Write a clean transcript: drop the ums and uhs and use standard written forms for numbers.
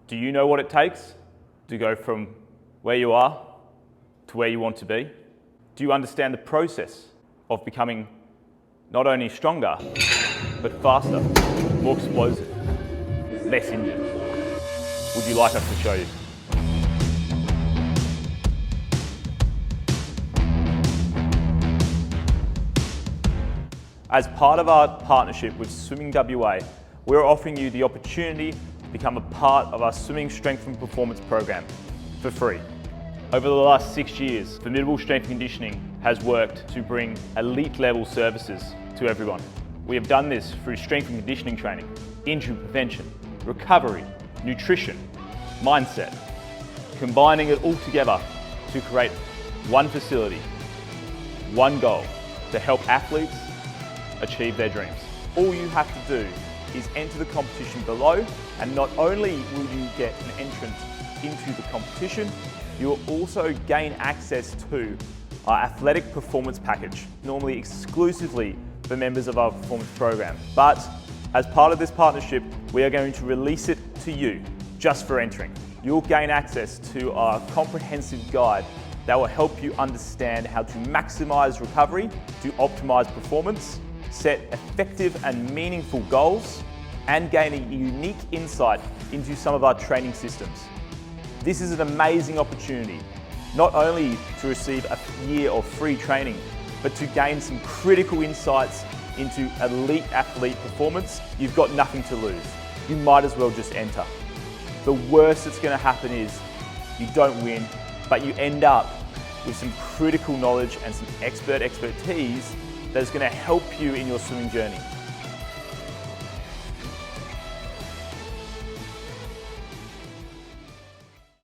Do you know what it takes to go from where you are to where you want to be? Do you understand the process of becoming not only stronger, but faster, more explosive, less injured? Would you like us to show you? As part of our partnership with Swimming WA, we're offering you the opportunity to become a part of our Swimming Strength and Performance program for free. Over the last 6 years, Formidable Strength and Conditioning has worked to bring elite level services to everyone. We have done this through strength and conditioning training, injury prevention, recovery, nutrition, mindset, combining it all together to create one facility, one goal to help athletes achieve their dreams. All you have to do is enter the competition below, and not only will you get an entrance into the competition, you will also gain access to our athletic performance package, normally exclusively for members of our performance program. But as part of this partnership, we are going to release it to you just for entering. You'll gain access to our comprehensive guide that will help you understand how to maximize recovery, to optimize performance, set effective and meaningful goals, and gain a unique insight into some of our training systems. This is an amazing opportunity, not only to receive a year of free training, but to gain some critical insights into elite athlete performance. You've got nothing to lose. You might as well just enter. The worst that's going to happen is you don't win, but you end up with some critical knowledge and some expertise that is going to help you in your swimming journey.